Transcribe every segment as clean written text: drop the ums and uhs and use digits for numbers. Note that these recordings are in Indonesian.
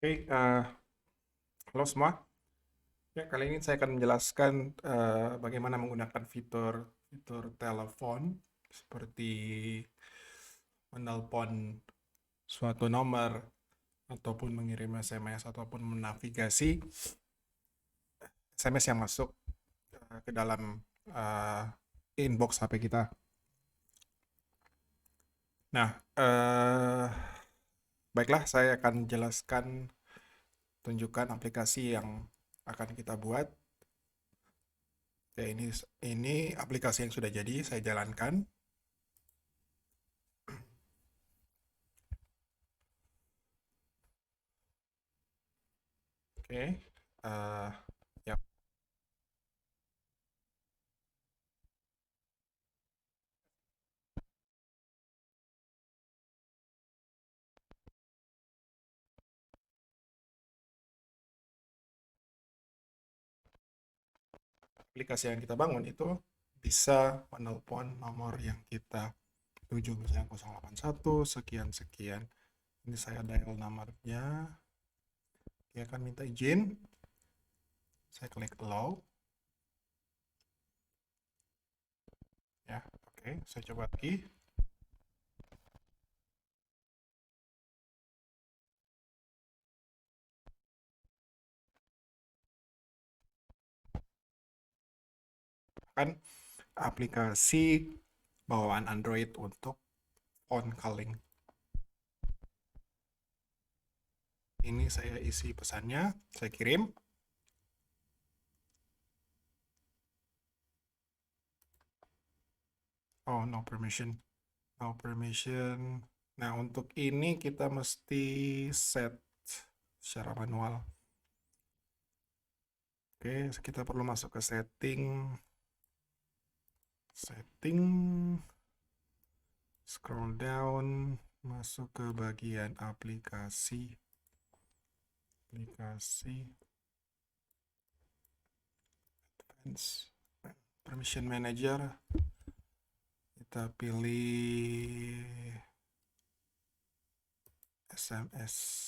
Oke, halo semua. Ya, kali ini saya akan menjelaskan bagaimana menggunakan fitur fitur telepon seperti menelpon suatu nomor ataupun mengirim SMS ataupun menavigasi SMS yang masuk ke dalam eh, inbox HP kita. Nah, baiklah, saya akan jelaskan, tunjukkan aplikasi yang akan kita buat. Ya, ini aplikasi yang sudah jadi, saya jalankan. Oke, ya, aplikasi yang kita bangun itu bisa menelpon nomor yang kita tuju, misalnya 081 sekian sekian. Ini saya dial nomornya, dia akan minta izin, saya klik allow. Ya, oke, saya coba lagi. Kan aplikasi bawaan Android untuk phone calling. Ini saya isi pesannya, saya kirim. Oh, no permission. No permission. Nah, untuk ini kita mesti set secara manual. Oke, kita perlu masuk ke setting, scroll down, masuk ke bagian aplikasi, advanced, permission manager, kita pilih SMS.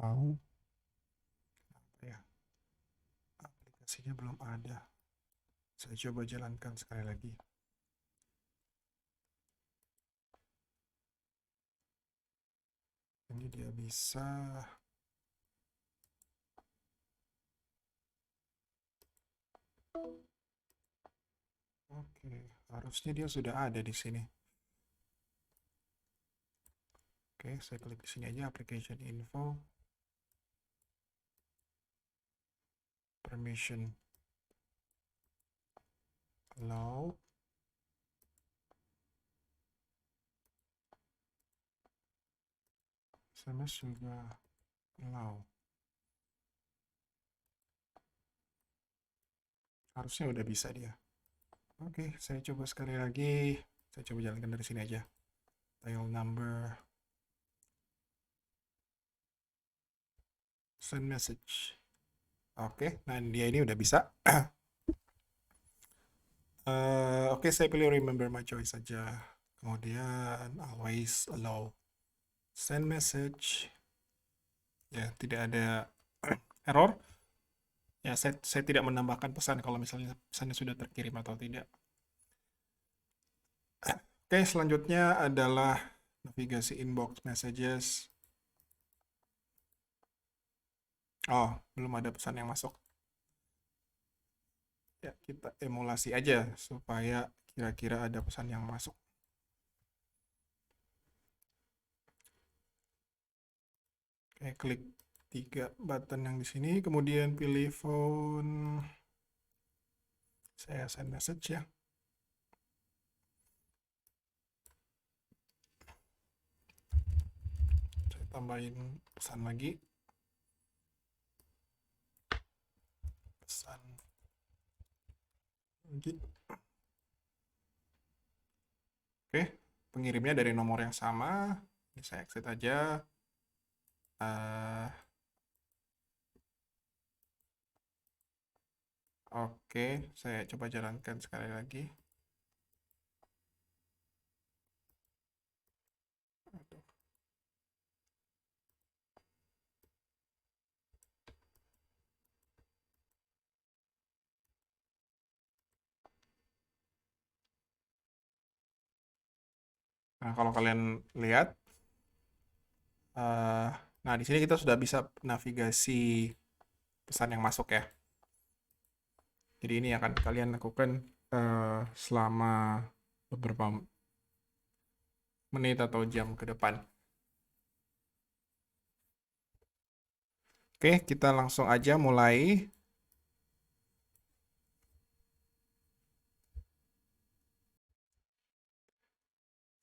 Oh, apa ya? Aplikasinya belum ada. Saya coba jalankan sekali lagi. Ini dia bisa. Oke, harusnya dia sudah ada di sini. Oke, saya klik di sini aja, application info, permission, allow. SMS juga allow. Harusnya udah bisa dia. Oke, saya coba sekali lagi. Saya coba jalankan dari sini aja. Dial number, send message. Oke, nah dia ini udah bisa. Oke, saya pilih remember my choice saja. Kemudian always allow. Send message. Ya, tidak ada error. Ya, saya tidak menambahkan pesan kalau misalnya pesannya sudah terkirim atau tidak. Oke, selanjutnya adalah navigasi inbox messages. Oh, belum ada pesan yang masuk. Ya, kita emulasi aja supaya kira-kira ada pesan yang masuk. Oke, klik 3 button yang di sini, kemudian pilih phone. Saya send message ya. Saya tambahin pesan lagi. Pesan lagi. Oke, pengirimnya dari nomor yang sama. Ini saya exit aja. Oke, saya coba jalankan sekali lagi. Nah, kalau kalian lihat, eh, nah di sini kita sudah bisa navigasi pesan yang masuk ya. Jadi ini akan kalian lakukan selama beberapa menit atau jam ke depan. Oke, kita langsung aja mulai.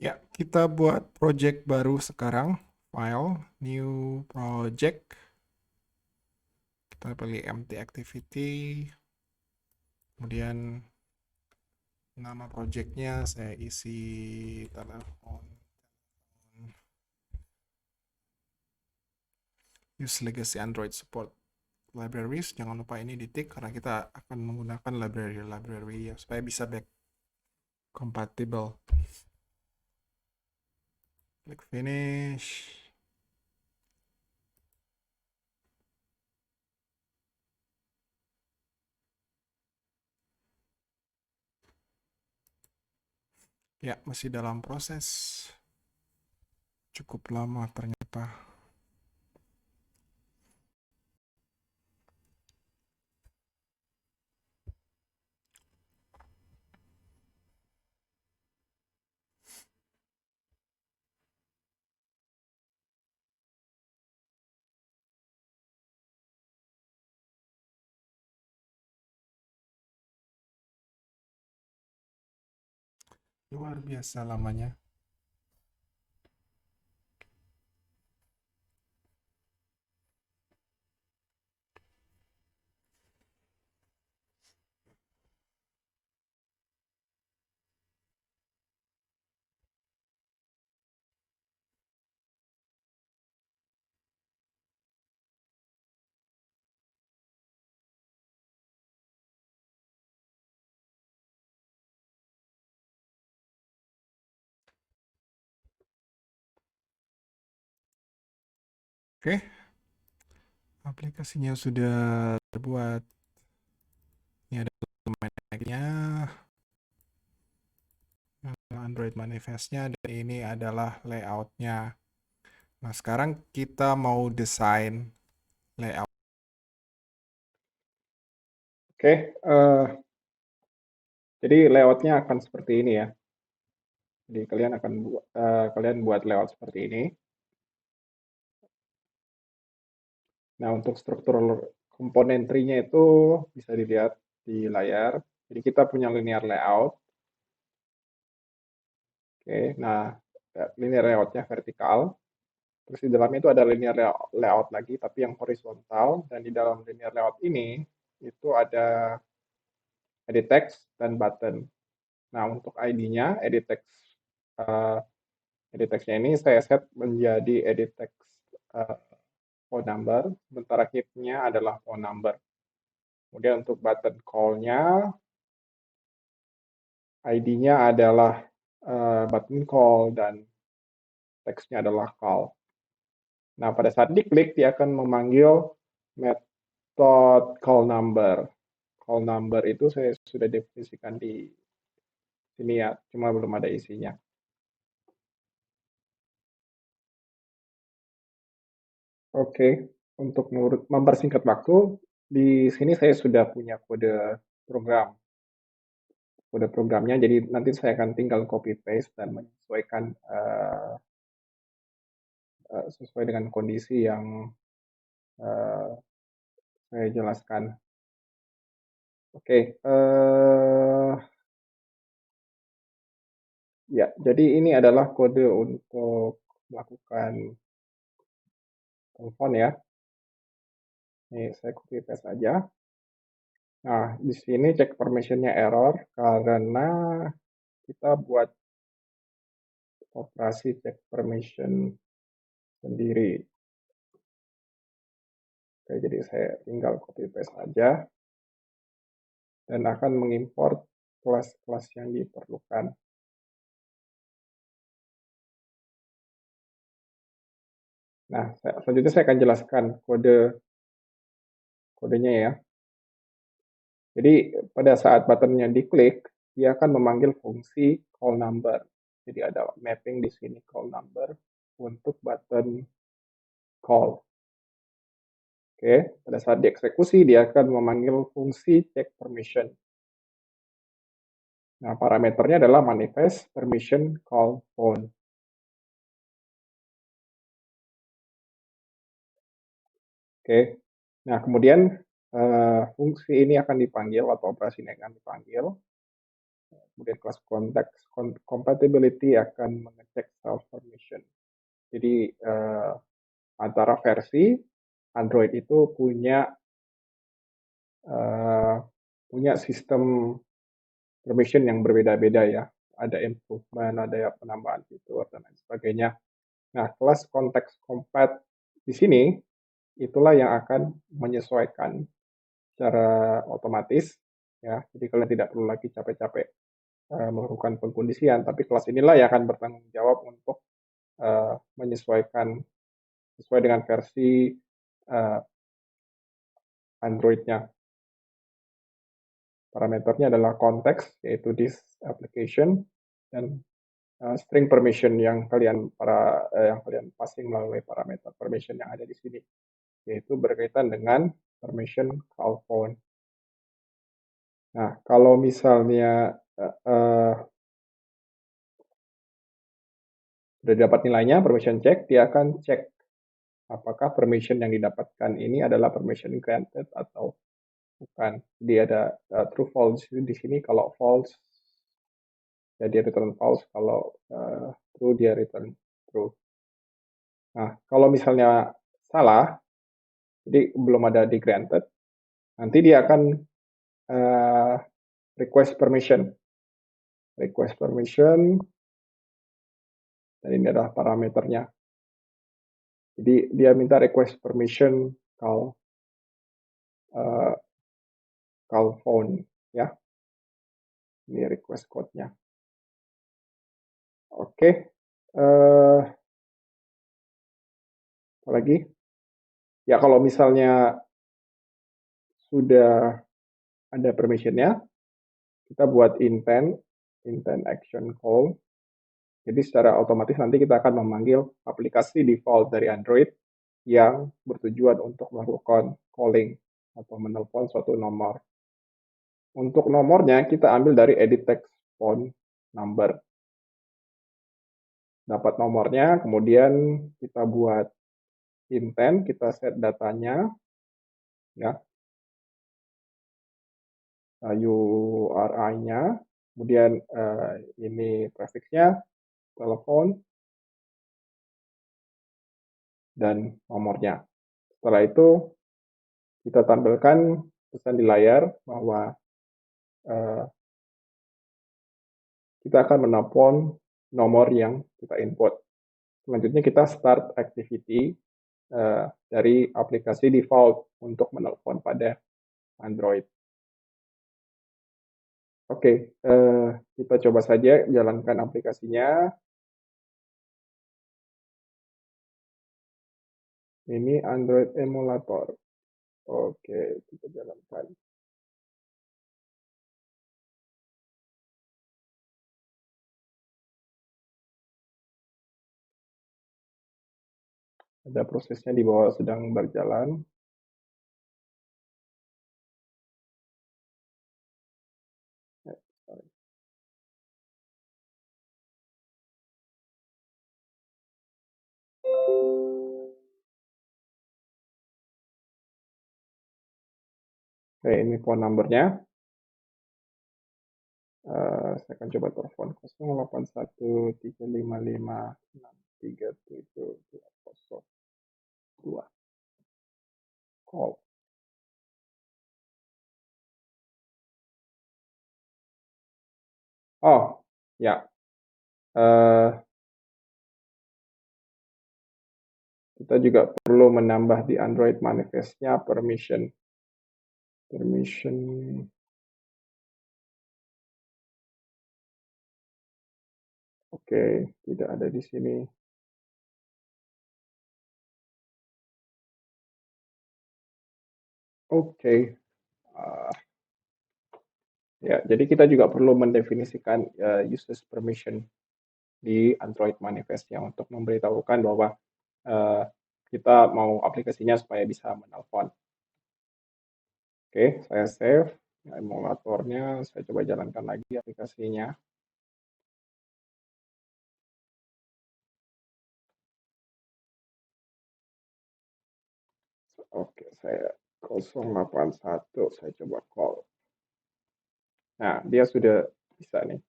Ya, kita buat project baru sekarang. File, new project. Kita pilih empty activity. Kemudian nama projectnya saya isi telepon. Use legacy Android support libraries. Jangan lupa ini ditik karena kita akan menggunakan library ya supaya bisa back compatible. Klik finish. Ya, masih dalam proses. Cukup lama ternyata. Luar biasa lamanya. Oke, aplikasinya sudah terbuat. Ini ada mainnya, Android manifestnya, dan ini adalah layoutnya. Nah, sekarang kita mau desain layout. Oke, jadi layoutnya akan seperti ini ya. Jadi kalian buat layout seperti ini. Nah, untuk struktur komponen tree-nya itu bisa dilihat di layar. Jadi kita punya linear layout. Oke, nah linear layoutnya vertikal. Terus di dalamnya itu ada linear layout lagi, tapi yang horizontal. Dan di dalam linear layout ini itu ada edit text dan button. Nah, untuk ID-nya, uh, edit text-nya ini saya set menjadi edit text uh, phone number, sementara hit-nya adalah phone number. Kemudian untuk button call-nya, ID-nya adalah button call dan teksnya adalah call. Nah, pada saat diklik, dia akan memanggil method call number. Call number itu saya sudah definisikan di sini ya, cuma belum ada isinya. Oke, untuk mempersingkat waktu, di sini saya sudah punya program, kode programnya. Jadi nanti saya akan tinggal copy paste dan menyesuaikan sesuai dengan kondisi yang uh, saya jelaskan. Oke, ya, jadi ini adalah kode untuk melakukan telepon ya. Ini saya copy paste saja. Nah, di sini cek permissionnya error karena kita buat operasi cek permission sendiri. Oke, jadi saya tinggal copy paste saja. dan akan mengimport kelas-kelas yang diperlukan. Nah, selanjutnya saya akan jelaskan kodenya ya. Jadi pada saat buttonnya diklik, dia akan memanggil fungsi call number. Jadi ada mapping di sini call number untuk button call. Oke, pada saat dieksekusi dia akan memanggil fungsi check permission. Nah, parameternya adalah manifest permission call phone. Oke, nah kemudian fungsi ini akan dipanggil atau operasi ini akan dipanggil. Kemudian kelas konteks compatibility akan mengecek self permission. Jadi antara versi Android itu punya sistem permission yang berbeda-beda ya. Ada improvement, ada penambahan fitur dan lain sebagainya. Nah, kelas konteks compat di sini itulah yang akan menyesuaikan secara otomatis ya. Jadi kalian tidak perlu lagi capek-capek melakukan pengkondisian, tapi kelas inilah yang akan bertanggung jawab untuk menyesuaikan sesuai dengan versi Android-nya. Parameternya adalah konteks, yaitu this application, dan string permission yang kalian passing melalui parameter permission yang ada di sini, yaitu berkaitan dengan permission call phone. Nah, kalau misalnya sudah dapat nilainya, permission check, dia akan cek apakah permission yang didapatkan ini adalah permission granted atau bukan. Jadi ada true false di sini. Kalau false, ya dia return false. Kalau true, dia return true. Nah, kalau misalnya salah, jadi belum ada di granted, nanti dia akan request permission. Request permission, dan ini adalah parameternya. Jadi dia minta request permission call phone ya. Ini request code-nya. Oke. Apa lagi? Ya kalau misalnya sudah ada permission-nya, kita buat intent action call. Jadi secara otomatis nanti kita akan memanggil aplikasi default dari Android yang bertujuan untuk melakukan calling atau menelpon suatu nomor. Untuk nomornya kita ambil dari edit text phone number. Dapat nomornya, kemudian kita buat intent, kita set datanya, ya, URI-nya, kemudian ini prefixnya, telepon, dan nomornya. Setelah itu kita tampilkan pesan di layar bahwa kita akan menelpon nomor yang kita input. Selanjutnya kita start activity dari aplikasi default untuk menelpon pada Android. Oke, kita coba saja jalankan aplikasinya. Ini Android emulator. Oke, kita jalankan. Ada prosesnya di bawah sedang berjalan. Oke, ini phone numbernya. Saya akan coba telepon 081355637202. Call. Oh, ya. Kita juga perlu menambah di Android manifest-nya permission Oke, tidak ada di sini. Oke, uh, ya. Jadi kita juga perlu mendefinisikan usage permission di Android manifestnya untuk memberitahukan bahwa uh, kita mau aplikasinya supaya bisa menelpon. Oke, saya save emulatornya. Saya coba jalankan lagi aplikasinya. Oke, saya 081, saya coba call. Nah, dia sudah bisa nih.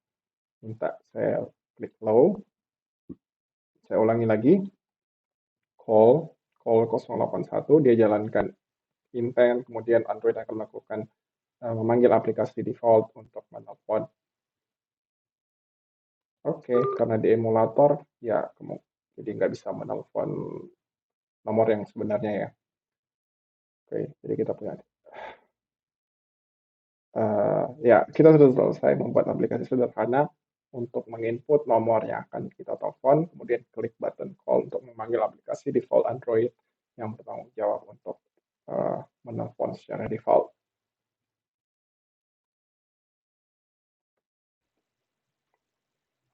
Minta saya klik low. Saya ulangi lagi. Call 081, dia jalankan intent, kemudian Android akan melakukan memanggil aplikasi default untuk menelpon. Oke, karena di emulator, ya jadi nggak bisa menelpon nomor yang sebenarnya ya. Oke, jadi kita punya ya, kita sudah selesai membuat aplikasi sederhana untuk menginput nomor yang akan kita telepon, kemudian klik button call untuk memanggil aplikasi default Android yang bertanggung jawab untuk menelpon secara default.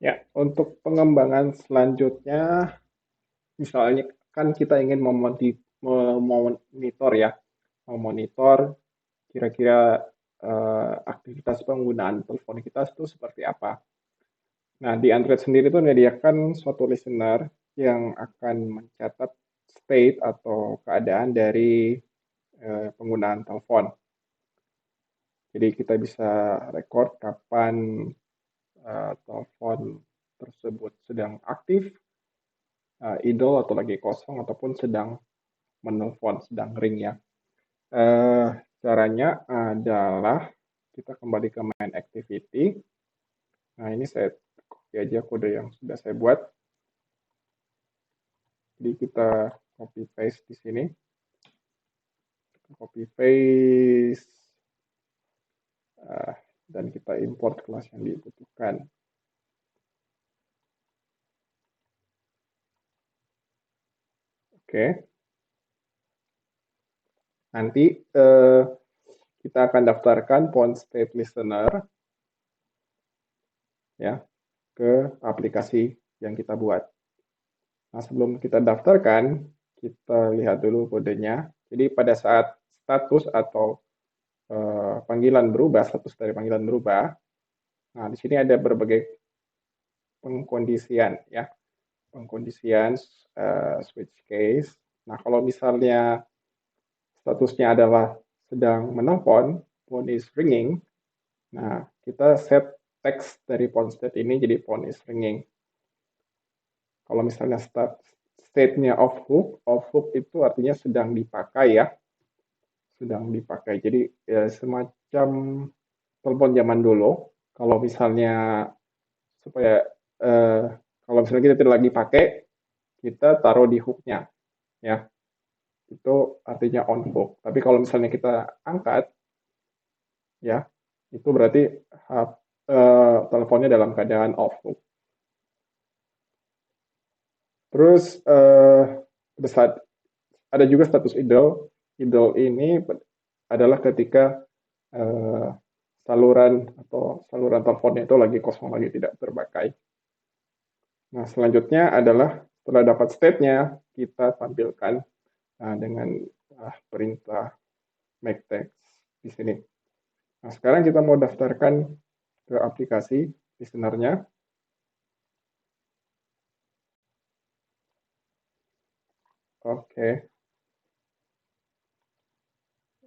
Ya, untuk pengembangan selanjutnya, misalnya kan kita ingin memonitor ya, memonitor kira-kira aktivitas penggunaan telepon kita itu seperti apa. Nah, di Android sendiri itu menyediakan suatu listener yang akan mencatat state atau keadaan dari penggunaan telepon. Jadi kita bisa record kapan telepon tersebut sedang aktif, idle atau lagi kosong, ataupun sedang menelpon, sedang ring ya. Caranya adalah kita kembali ke main activity. Nah, ini saya copy aja kode yang sudah saya buat. Jadi kita copy paste di sini. Copy paste dan kita import kelas yang dibutuhkan. Oke. Nanti kita akan daftarkan point state listener ya ke aplikasi yang kita buat. Nah, sebelum kita daftarkan, kita lihat dulu kodenya. Jadi pada saat status atau panggilan berubah, status dari panggilan berubah, nah di sini ada berbagai pengkondisian ya, pengkondisian switch case. Nah, kalau misalnya statusnya adalah sedang menelpon, phone is ringing, nah kita set teks dari phone state ini jadi phone is ringing. Kalau misalnya state-nya off hook itu artinya sedang dipakai ya, sedang dipakai. Jadi ya, semacam telepon zaman dulu. Kalau misalnya supaya kalau misalnya kita tidak lagi pakai, kita taruh di hooknya, ya. Itu artinya on hook. Tapi kalau misalnya kita angkat, ya, itu berarti teleponnya dalam keadaan off hook. Terus ada juga status idle. Idle ini adalah ketika saluran teleponnya itu lagi kosong, lagi tidak terpakai. Nah, selanjutnya adalah setelah dapat state-nya, kita tampilkan dengan perintah make text di sini. Nah, sekarang kita mau daftarkan ke aplikasi listener-nya. Oke.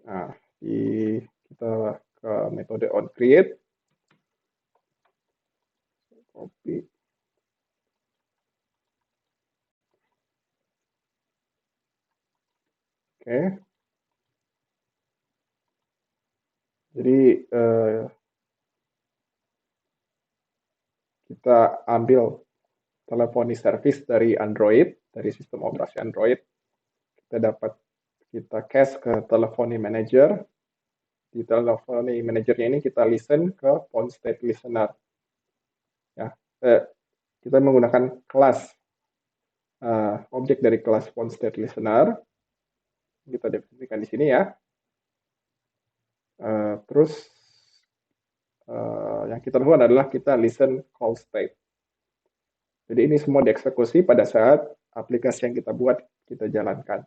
Nah, kita ke metode onCreate. Copy. Oke. Jadi kita ambil teleponi service dari Android, dari sistem operasi Android. Kita cache ke teleponi manager. Di teleponi manajernya ini kita listen ke phone state listener. Ya, kita menggunakan kelas objek dari kelas PhoneStateListener. Kita definisikan di sini ya. Terus yang kita lakukan adalah kita listen call state. Jadi ini semua dieksekusi pada saat aplikasi yang kita buat kita jalankan.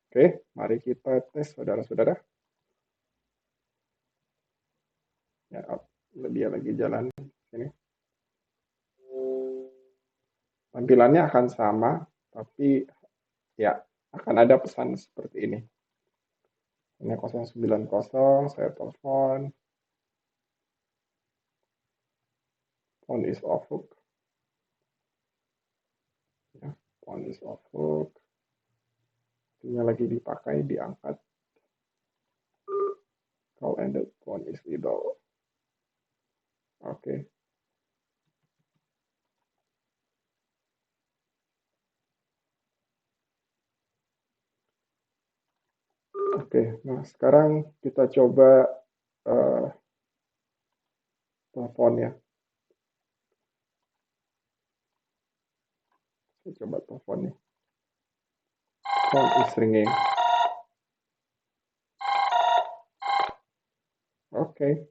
Oke, mari kita tes saudara-saudara. Ya, dia lagi jalan sini. Tampilannya akan sama, tapi ya akan ada pesan seperti ini. Ini 090, saya telepon. Phone is off hook. Ya, phone is off hook. Ini lagi dipakai, diangkat. Call ended, phone is idle. Oke. Oke, nah sekarang kita coba telepon ya. Saya coba telepon nih. Phone is ringing. Oke.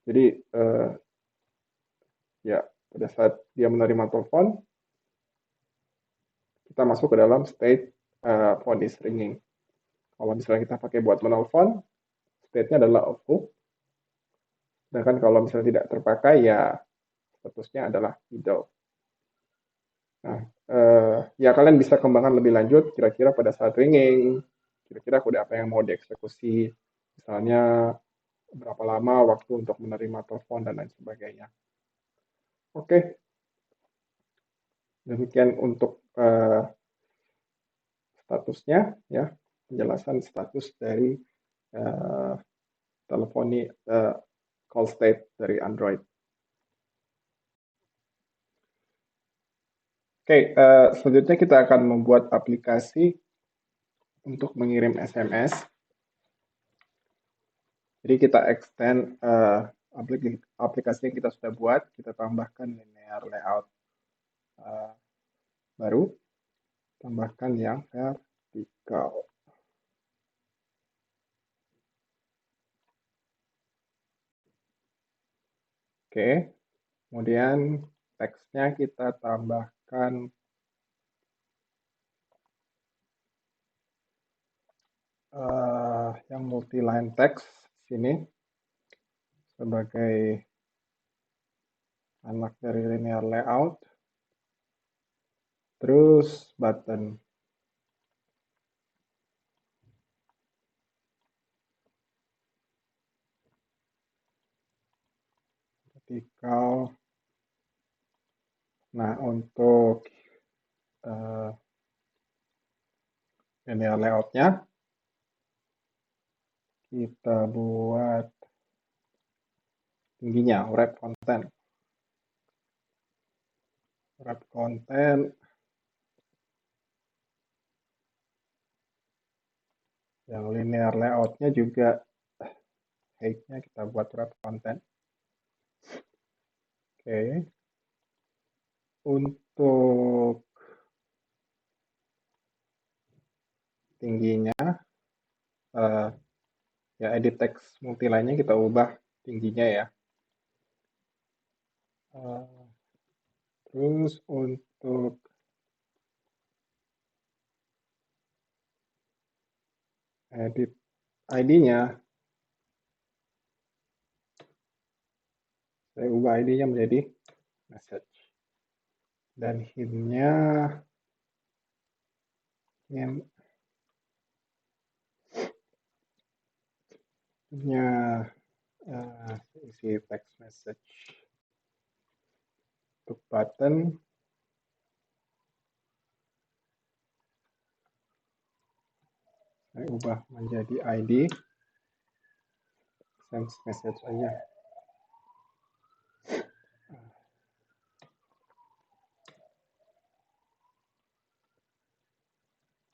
Jadi ya pada saat dia menerima telepon, kita masuk ke dalam state phone is ringing. Kalau misalnya kita pakai buat menelpon, state-nya adalah off hook. Sedangkan kalau misalnya tidak terpakai, ya statusnya adalah idle. Nah, ya kalian bisa kembangkan lebih lanjut, kira-kira pada saat ringing, kira-kira kode apa yang mau dieksekusi, misalnya berapa lama waktu untuk menerima telepon dan lain sebagainya. Oke, demikian untuk statusnya, ya penjelasan status dari teleponi call state dari Android. Oke, selanjutnya kita akan membuat aplikasi untuk mengirim SMS. Jadi kita extend aplikasi yang kita sudah buat, kita tambahkan linear layout baru, tambahkan yang vertikal. Oke, kemudian teksnya kita tambahkan yang multi-line text sini sebagai anak dari linear layout. Terus button. Vertikal. Nah, untuk linear layout-nya kita buat tingginya, wrap content. Wrap content yang linear layout-nya juga height-nya kita buat wrap content. Oke. Untuk tingginya, ya edit text multiline-nya kita ubah tingginya ya. Terus untuk edit ID-nya, saya ubah ID-nya menjadi message. Dan hint-nya isi text message. Untuk button, saya ubah menjadi ID, send message aja.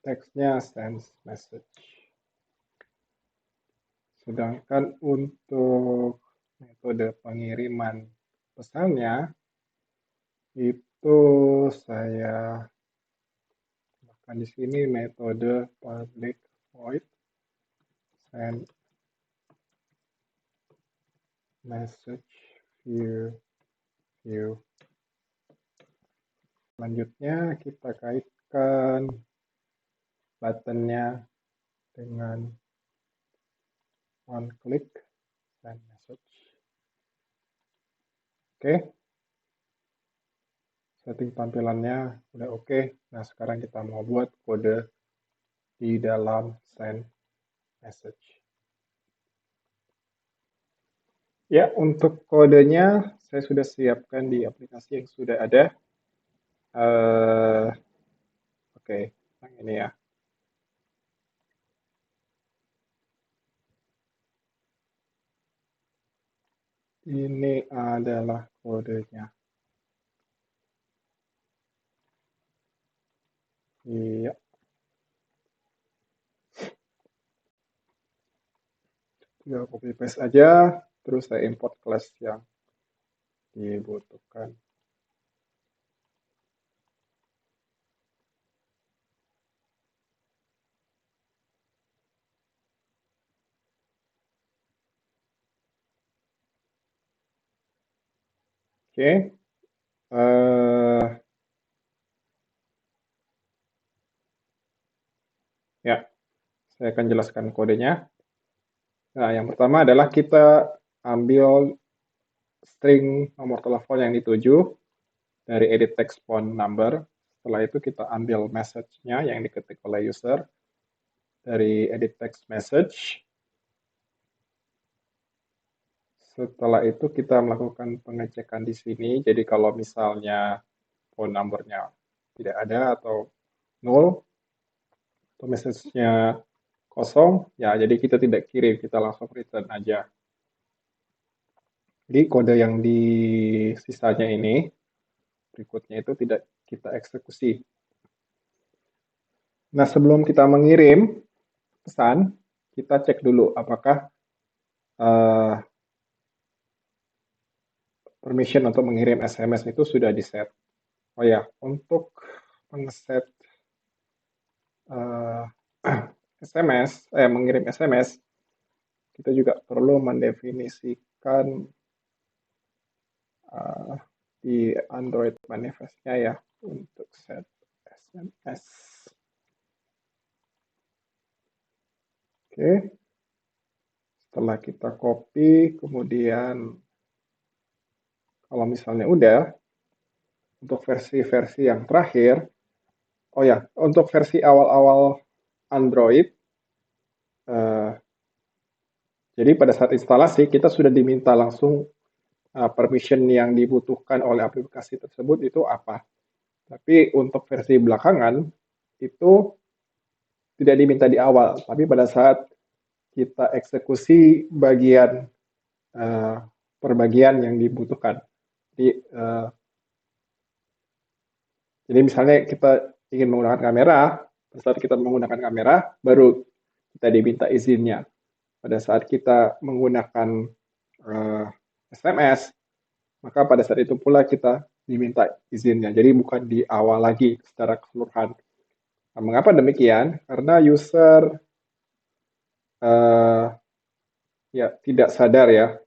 Teksnya send message. Sedangkan untuk metode pengiriman pesannya itu saya di sini metode public void send message view. Selanjutnya kita kaitkan buttonnya dengan one click send message. Oke. Setting tampilannya udah oke. Nah, sekarang kita mau buat kode di dalam send message. Ya, untuk kodenya saya sudah siapkan di aplikasi yang sudah ada. Oke, yang ini ya. Ini adalah kodenya. Iya. Tinggal copy paste aja, terus saya import kelas yang dibutuhkan. Oke. Ya, saya akan jelaskan kodenya. Nah, yang pertama adalah kita ambil string nomor telepon yang dituju dari edit text phone number. Setelah itu kita ambil message-nya yang diketik oleh user dari edit text message. Setelah itu kita melakukan pengecekan di sini. Jadi kalau misalnya phone number-nya tidak ada atau nol, atau message-nya kosong, ya jadi kita tidak kirim, kita langsung return aja. Jadi kode yang di sisanya ini, berikutnya itu tidak kita eksekusi. Nah, sebelum kita mengirim pesan, kita cek dulu apakah permission untuk mengirim SMS itu sudah di-set. Oh ya, untuk meng-set SMS, mengirim SMS, kita juga perlu mendefinisikan di Android manifestnya ya untuk set SMS. Oke, setelah kita copy, kemudian kalau misalnya udah, untuk versi-versi yang terakhir, oh ya, untuk versi awal-awal Android, jadi pada saat instalasi kita sudah diminta langsung permission yang dibutuhkan oleh aplikasi tersebut itu apa. Tapi untuk versi belakangan itu tidak diminta di awal, tapi pada saat kita eksekusi bagian perbagian yang dibutuhkan. Jadi misalnya kita ingin menggunakan kamera, pada saat kita menggunakan kamera, baru kita diminta izinnya. Pada saat kita menggunakan SMS, maka pada saat itu pula kita diminta izinnya. Jadi bukan di awal lagi secara keseluruhan. Nah, mengapa demikian? Karena user ya tidak sadar ya,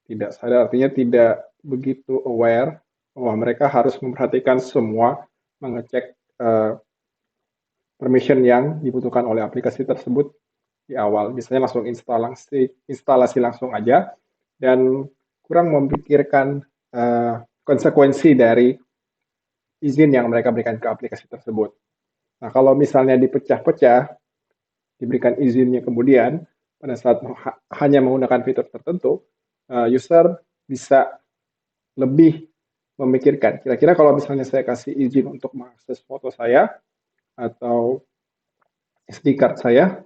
tidak sadar artinya tidak begitu aware bahwa mereka harus memperhatikan semua, mengecek permission yang dibutuhkan oleh aplikasi tersebut di awal. Biasanya langsung instalasi langsung aja dan kurang memikirkan konsekuensi dari izin yang mereka berikan ke aplikasi tersebut. Nah, kalau misalnya dipecah-pecah, diberikan izinnya kemudian, pada saat hanya menggunakan fitur tertentu, user bisa lebih memikirkan. Kira-kira kalau misalnya saya kasih izin untuk mengakses foto saya atau SD card saya,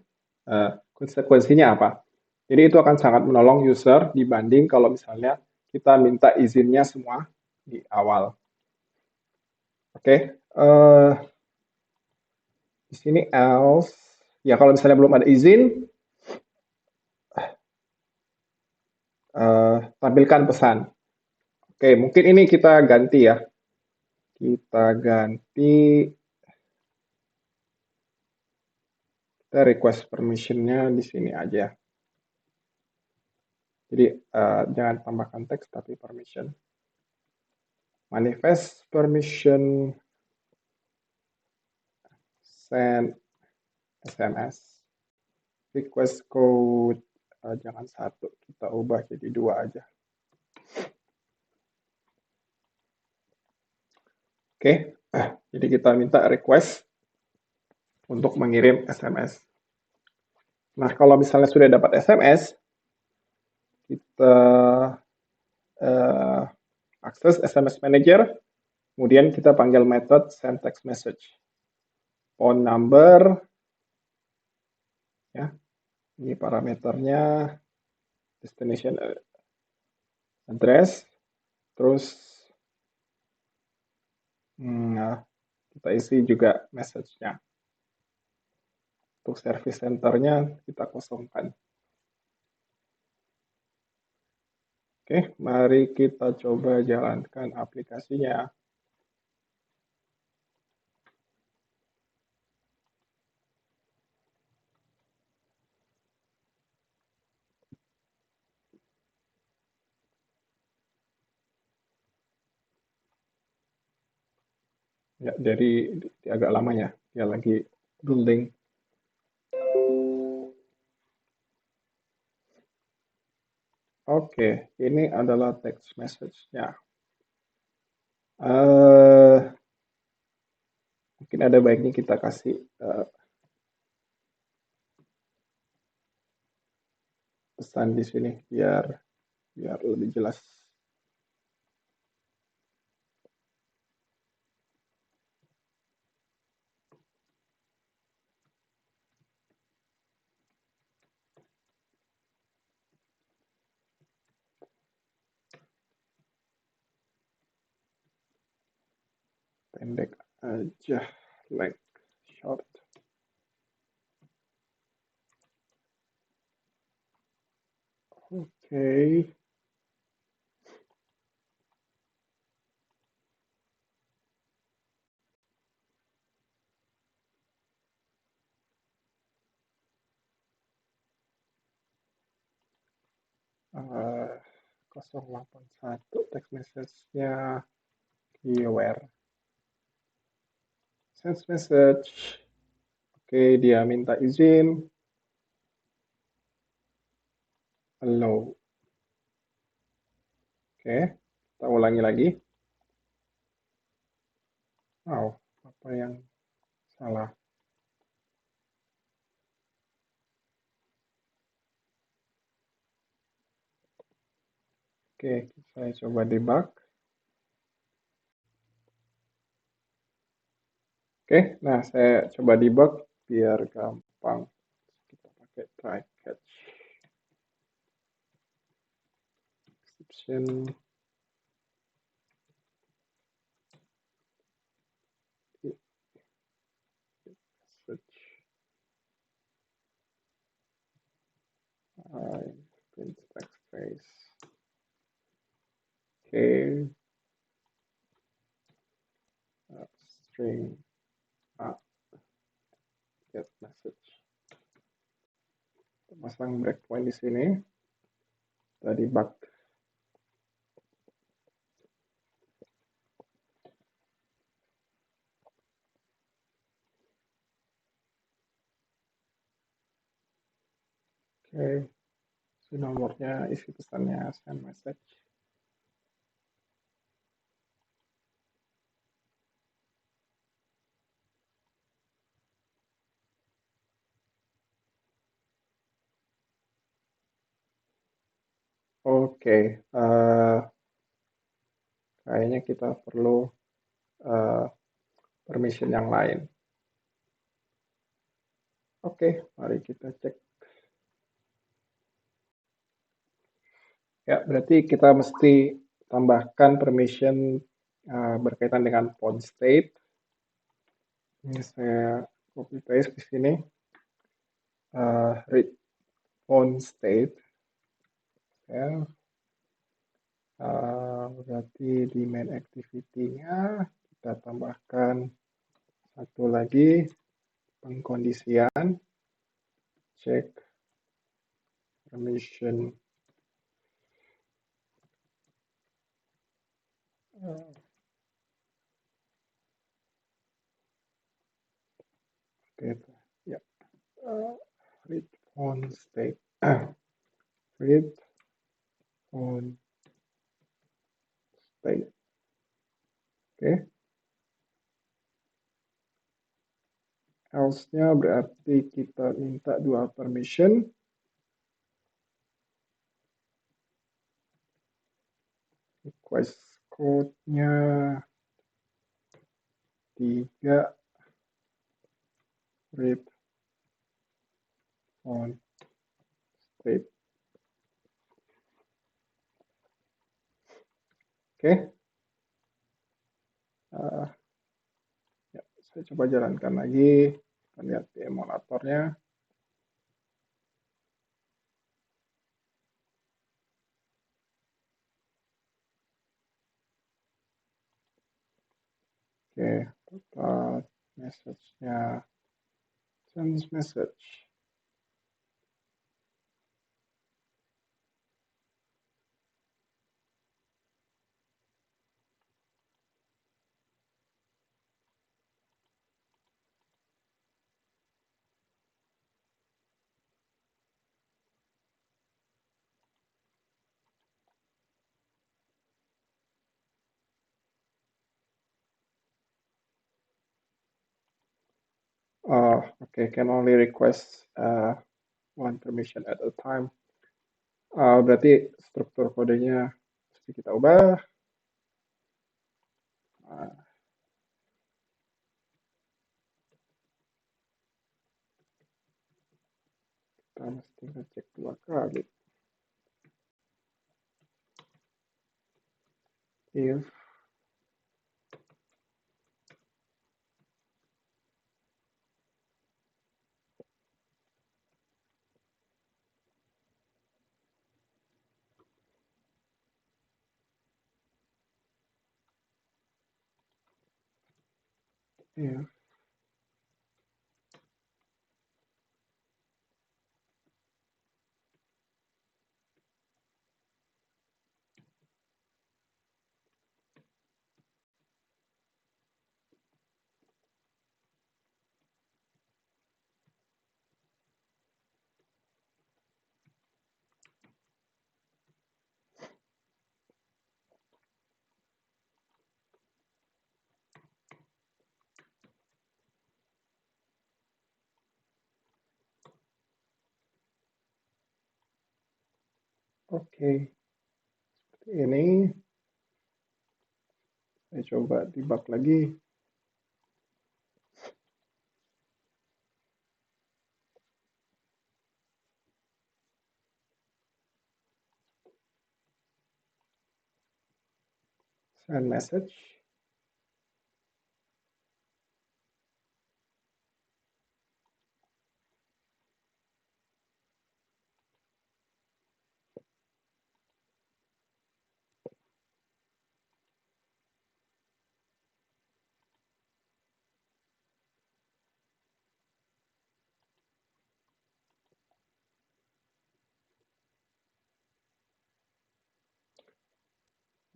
konsekuensinya apa? Jadi itu akan sangat menolong user dibanding kalau misalnya kita minta izinnya semua di awal. Oke, di sini else, ya kalau misalnya belum ada izin, tampilkan pesan. Oke, mungkin ini kita ganti ya. Kita ganti, kita request permission-nya di sini aja. Jadi jangan tambahkan teks tapi permission. Manifest permission send SMS. Request code jangan satu, kita ubah jadi dua aja. Oke, jadi kita minta request untuk mengirim SMS. Nah, kalau misalnya sudah dapat SMS, kita akses SMS Manager, kemudian kita panggil method send text message. Phone number, ya, ini parameternya, destination address, terus kita isi juga message-nya. Untuk service center-nya kita kosongkan. Oke, mari kita coba jalankan aplikasinya. Ya, jadi agak lama ya, dia lagi building. Oke, ini adalah text message-nya. Mungkin ada baiknya kita kasih pesan di sini biar lebih jelas. Pendek aja, like short. Oke. Uh, 081 text message-nya keyword. Send message. Oke, dia minta izin. Hello. Oke, kita ulangi lagi. Oh, apa yang salah? Oke, saya coba debug. Oke, nah saya coba debug biar gampang. Kita pakai try catch. Exception. Print text trace. Oke. String get message. Pasang breakpoint di sini. Kita debug. Oke, isi nomornya, isi pesannya send message. Oke, kayaknya kita perlu permission yang lain. Oke, mari kita cek. Ya, berarti kita mesti tambahkan permission berkaitan dengan phone state. Ini saya copy paste di sini. Read phone state. Ya. Berarti di main activity-nya kita tambahkan satu lagi pengkondisian check permission. Oke, ya. Read on state. Read on state. Oke. Else-nya berarti kita minta dua permission. Request code-nya 3. Read on state. Oke. Ya, saya coba jalankan lagi. Kita lihat di emulatornya. Oke, dapat message-nya. Send message. Okay, can only request one permission at a time. Berarti struktur kodenya mesti kita ubah. Kita mesti ngecek 2 kali. If if oke, seperti ini. Saya coba debug lagi. Send message.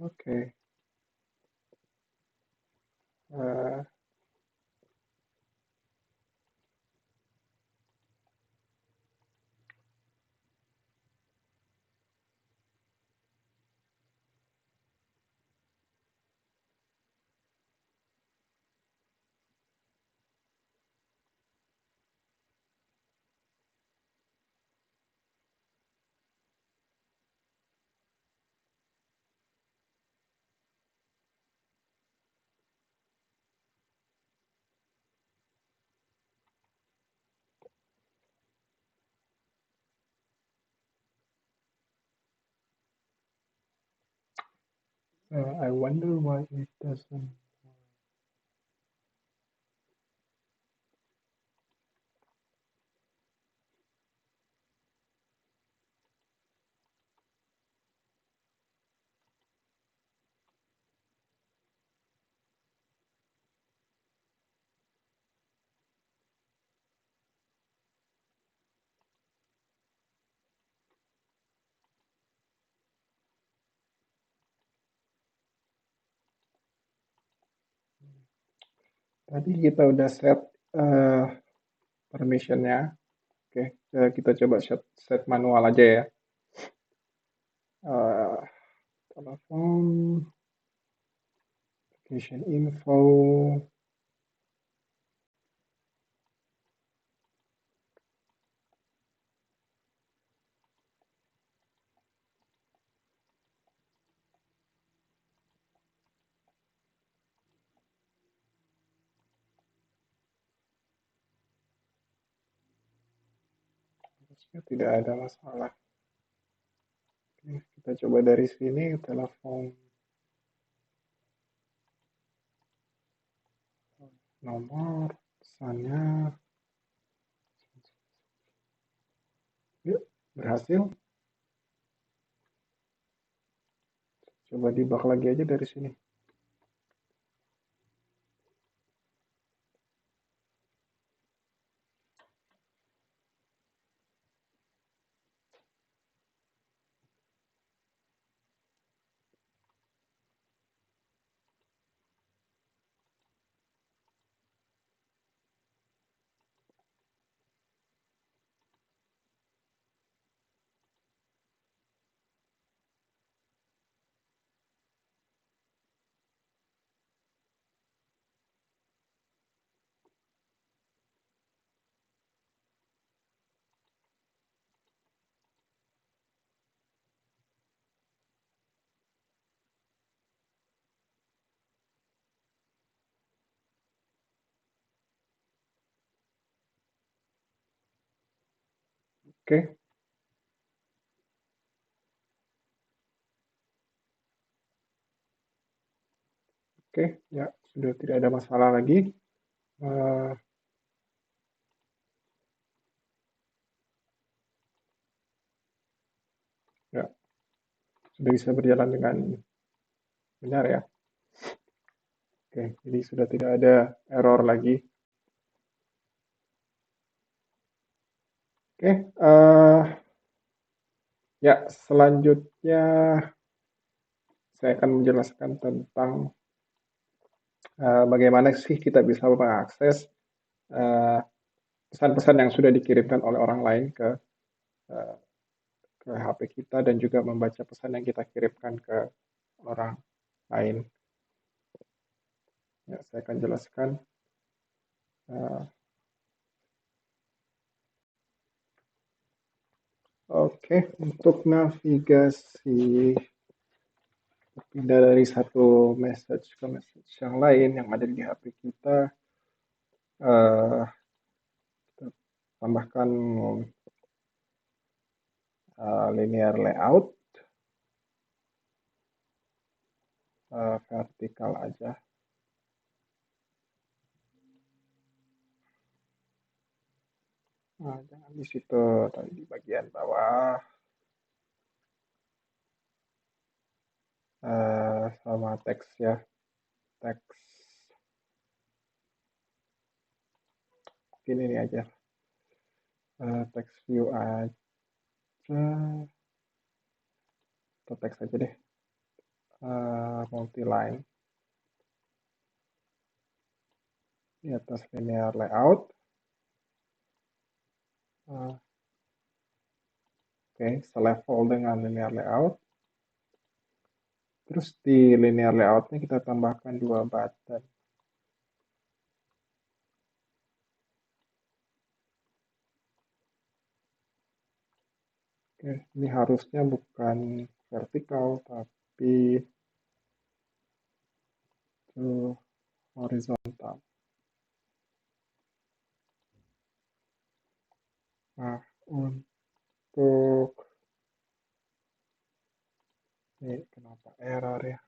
Oke. Uh, I wonder why it doesn't. Tadi kita udah set eh, permissionnya. Oke, kita coba set manual aja ya. Eh, Telepon, application info. Harusnya tidak ada masalah. Oke, kita coba dari sini telepon nomor pesannya. Yuk, berhasil. Coba debug lagi aja dari sini. Oke, oke, ya sudah tidak ada masalah lagi. Eh, ya, sudah bisa berjalan dengan benar ya. Oke, jadi sudah tidak ada error lagi. Oke, ya selanjutnya saya akan menjelaskan tentang bagaimana sih kita bisa mengakses eh, pesan-pesan yang sudah dikirimkan oleh orang lain eh, ke HP kita dan juga membaca pesan yang kita kirimkan ke orang lain. Ya, saya akan jelaskan. Eh, Oke, untuk navigasi pindah dari satu message ke message yang lain yang ada di HP kita, eh, kita tambahkan linear layout, vertikal aja. Nah, jangan di situ, tadi di bagian bawah, sama teks ya, teks. Mungkin ini aja, teks view aja, atau teks aja deh, multi-line. Di atas linear layout. Oke, selevel dengan linear layout. Terus di linear layoutnya kita tambahkan dua button. Oke, ini harusnya bukan vertikal tapi itu horizontal. Nah, untuk ini kenapa error ya?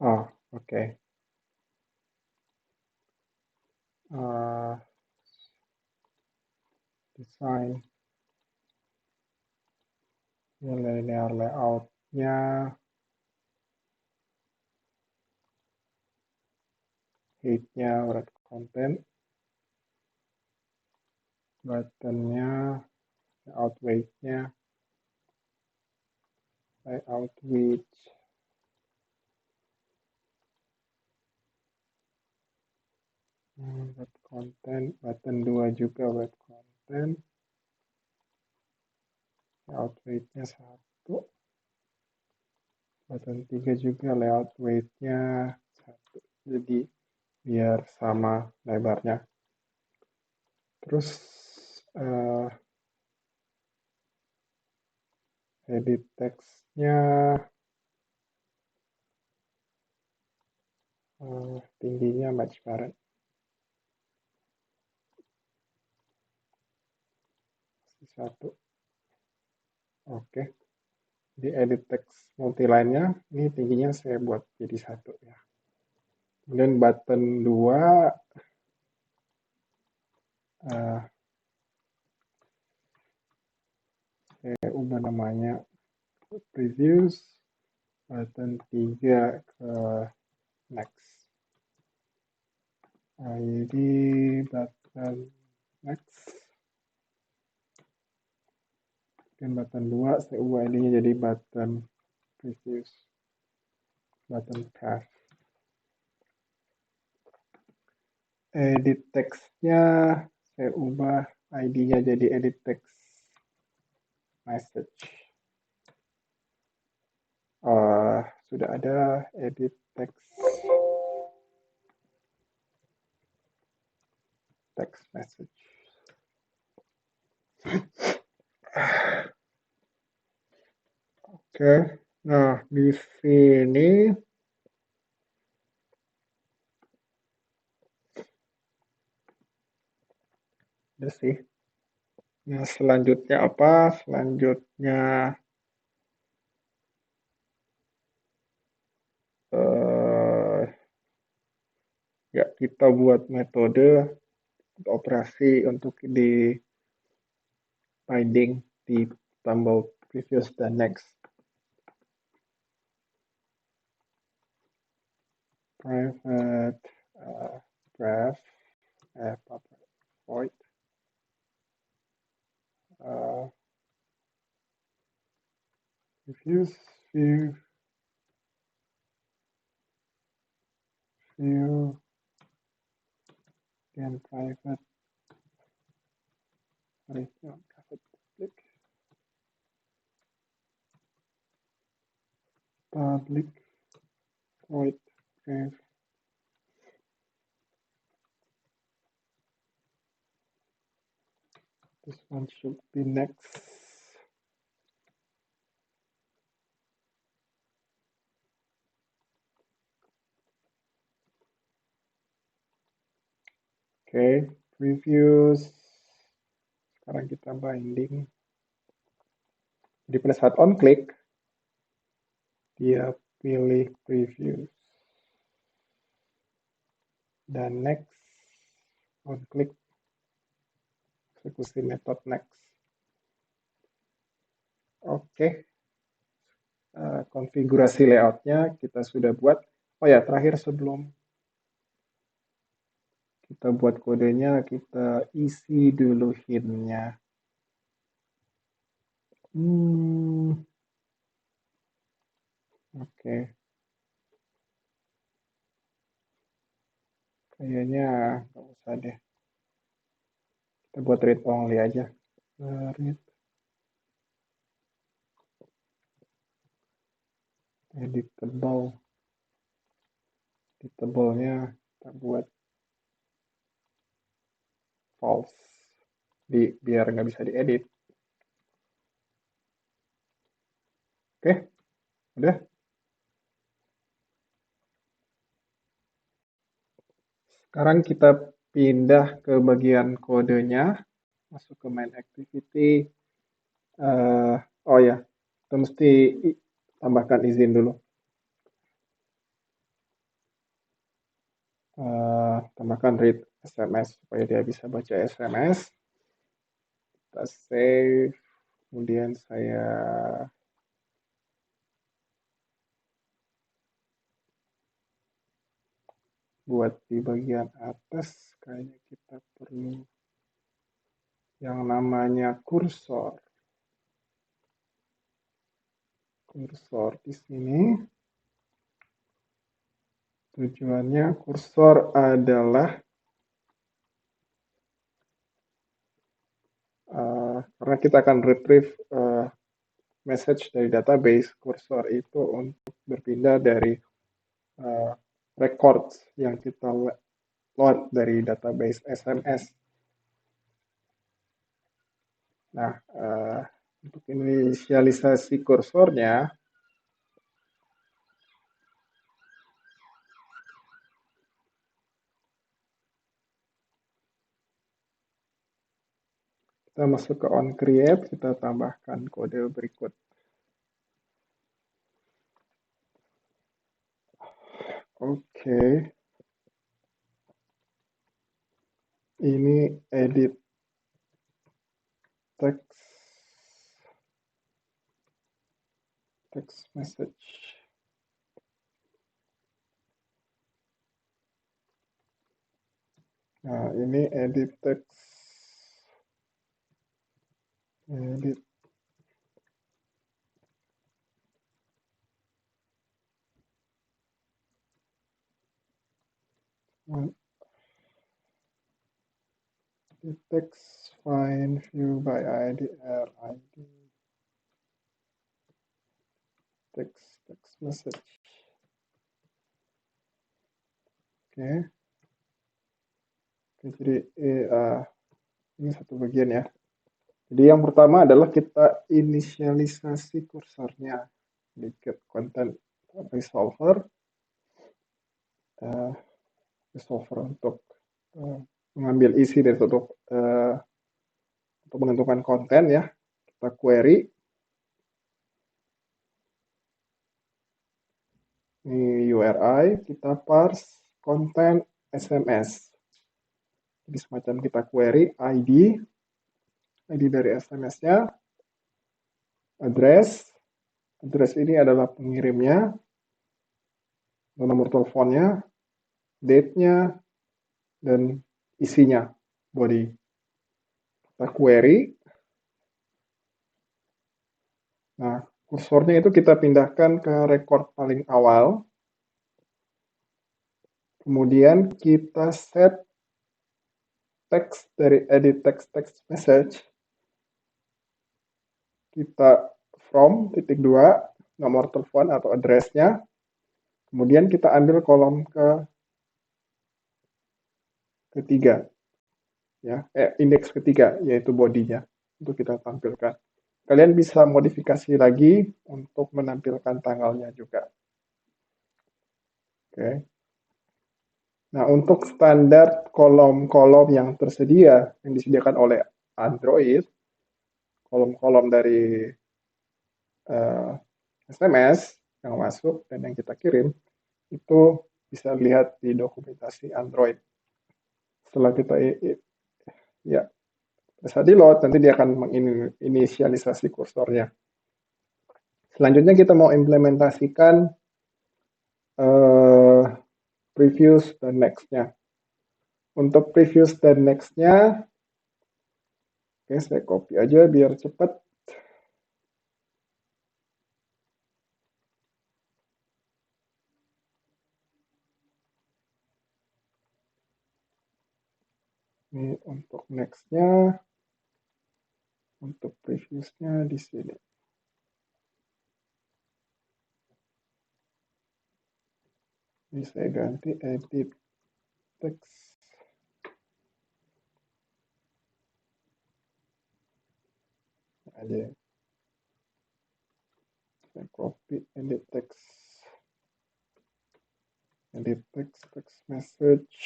Oh, oke. Design linear layout. nya height-nya write content, button-nya layout weight-nya layout width, write content, button 2 juga write content, layout weight-nya 1, button 3 juga layout weight-nya 1, jadi biar sama lebarnya. Terus edit text-nya tingginya match parent. Satu. Oke. Di edit text multiline-nya, ini tingginya saya buat jadi 1 ya. Kemudian button 2, saya ubah namanya previews, button 3 ke next. ID button next. Dan button 2 saya ubah ID-nya jadi button previews, button path. Edit text-nya saya ubah ID-nya jadi edit text message. Sudah ada edit text message. Oke, nah di sini udah sih. Nah, selanjutnya apa? Selanjutnya ya kita buat metode operasi untuk di binding di tombol previous dan next. Private ref void previous view dan private public void ref. This one should be next. Oke, previews. Sekarang kita binding. Jadi pada saat on click, dia pilih previews. Dan next, on click, eksekusi metode next. Oke, konfigurasi layoutnya kita sudah buat. Oh ya, terakhir sebelum kita buat kodenya, kita isi dulu hint-nya. Oke. Kayaknya nggak usah deh. Kita buat read only aja. Read. Editable. Editable-nya kita buat false. Biar nggak bisa diedit. Oke, udah. Sekarang kita pindah ke bagian kodenya, masuk ke main activity. Oh ya, kita mesti tambahkan izin dulu. Tambahkan read SMS supaya dia bisa baca SMS. Kita save, kemudian saya buat di bagian atas kayaknya kita perlu yang namanya kursor. Kursor di sini. Tujuannya kursor adalah karena kita akan retrieve message dari database. Kursor itu untuk berpindah dari records yang kita load dari database SMS. Nah, untuk inisialisasi kursornya, kita masuk ke onCreate, kita tambahkan kode berikut. Oke. Ini edit text message. Nah, ini edit text. Edit. Text find view by IDR ID. Text message. Oke. Jadi ini satu bagian ya. Jadi yang pertama adalah kita inisialisasi kursornya di get content resolver. Resolver untuk mengambil isi dari suatu untuk menentukan konten ya. Kita query. Ini URI, kita parse konten SMS. Jadi semacam kita query ID dari SMS-nya, address ini adalah pengirimnya, nomor teleponnya, date-nya, dan isinya, body. Kita query. Nah, kursornya itu kita pindahkan ke record paling awal. Kemudian kita set teks dari edit text message. Kita from (2) nomor telepon atau address-nya. Kemudian kita ambil kolom ketiga. Ya, indeks ketiga, yaitu body-nya. Untuk kita tampilkan. Kalian bisa modifikasi lagi untuk menampilkan tanggalnya juga. Oke. Nah, untuk standar kolom-kolom yang tersedia, yang disediakan oleh Android, kolom-kolom dari SMS yang masuk dan yang kita kirim, itu bisa lihat di dokumentasi Android. Setelah kita bisa di load, nanti dia akan menginisialisasi kursornya. Selanjutnya kita mau implementasikan previous dan next-nya. Untuk previous dan next-nya, oke, saya copy aja biar cepat. Ini untuk next-nya, untuk previous-nya di sini. Ini saya ganti edit text. Aja. Saya copy edit text. Edit text message.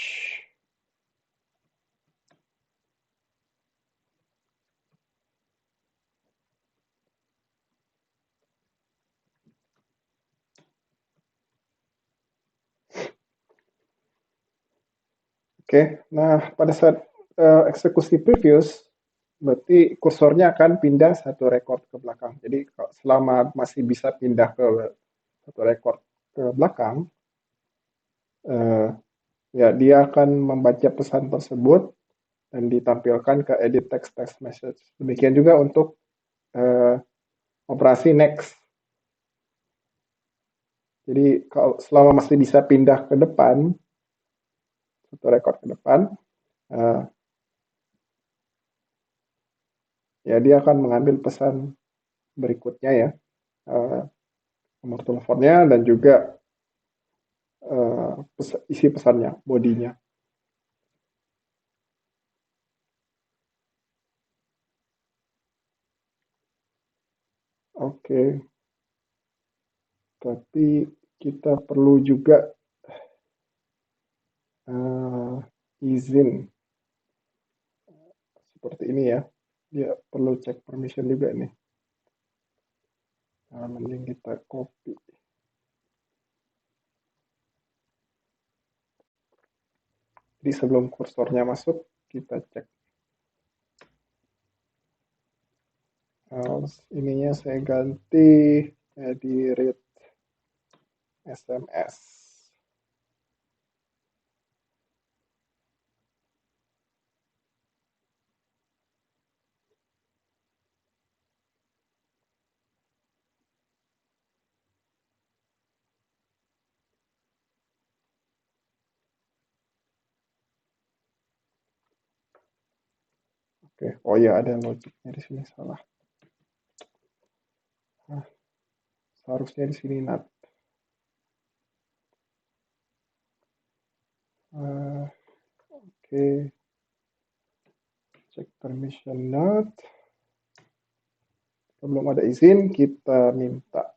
Oke, nah pada saat eksekusi previous, berarti kursornya akan pindah satu record ke belakang. Jadi selama masih bisa pindah ke satu record ke belakang, Ya, dia akan membaca pesan tersebut dan ditampilkan ke edit text message. Demikian juga untuk eh, operasi next. Jadi kalau selama masih bisa pindah ke depan, satu rekor ke depan, eh, ya dia akan mengambil pesan berikutnya ya, eh, nomor teleponnya dan juga isi pesannya, bodinya. Oke, tapi kita perlu juga izin seperti ini ya. Dia perlu cek permission juga nih. Nah, mending kita copy. Jadi sebelum kursornya masuk, kita cek. Ininya saya ganti di read SMS. Oke, oh ya ada logiknya di sini salah. Nah, seharusnya di sini not. Oke, cek permission not. Sebelum ada izin, kita minta.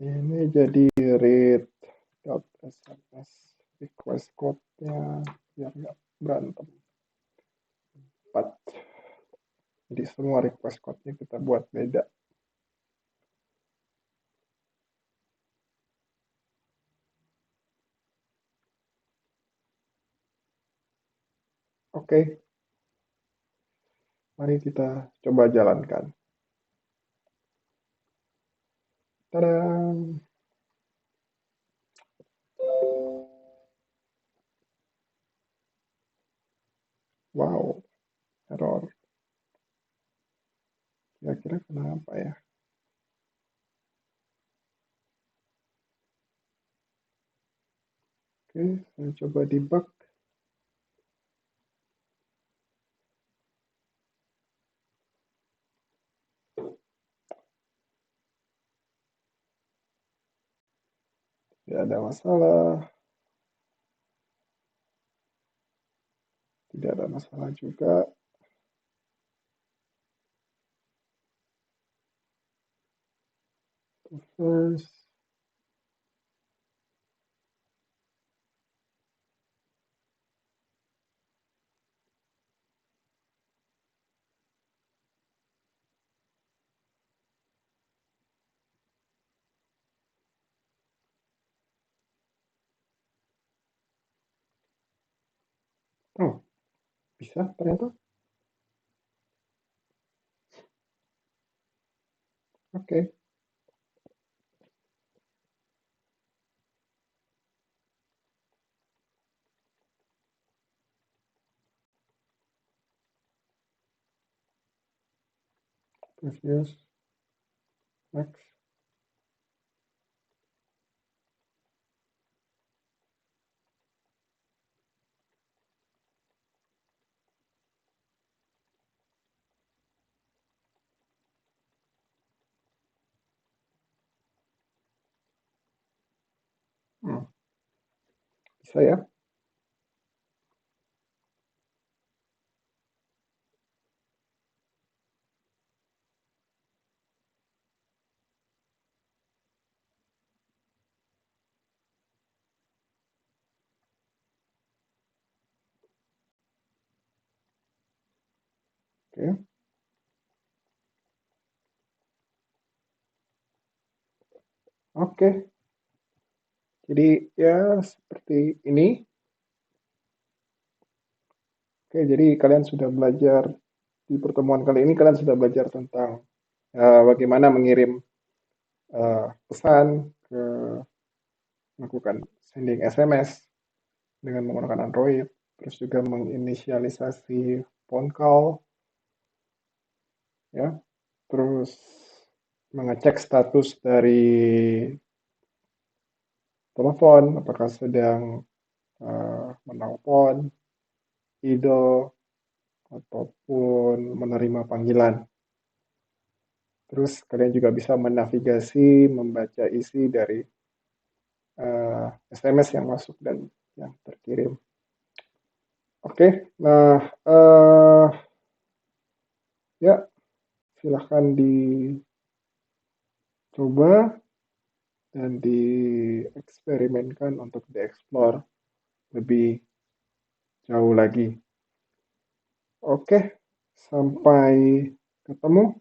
Ini jadi read.sms request code-nya biar nggak berantem. 4. Jadi semua request code-nya kita buat beda. Oke, mari kita coba jalankan. Tada! Wow, error. Kira-kira kenapa ya? Oke, saya coba debug. Tidak ada masalah. Tidak ada masalah juga. First. Oh, bisa ternyata. Oke. Previous. Next. Bisa ya? Oke. Oke. Jadi ya seperti ini. Oke, jadi kalian sudah belajar di pertemuan kali ini kalian sudah belajar tentang bagaimana mengirim pesan, melakukan sending SMS dengan menggunakan Android, terus juga menginisialisasi phone call, ya, terus mengecek status dari telepon, apakah sedang menelpon, idle, ataupun menerima panggilan. Terus kalian juga bisa menavigasi, membaca isi dari SMS yang masuk dan yang terkirim. Oke, nah ya silahkan dicoba dan dieksperimenkan untuk dieksplor lebih jauh lagi. Oke, sampai ketemu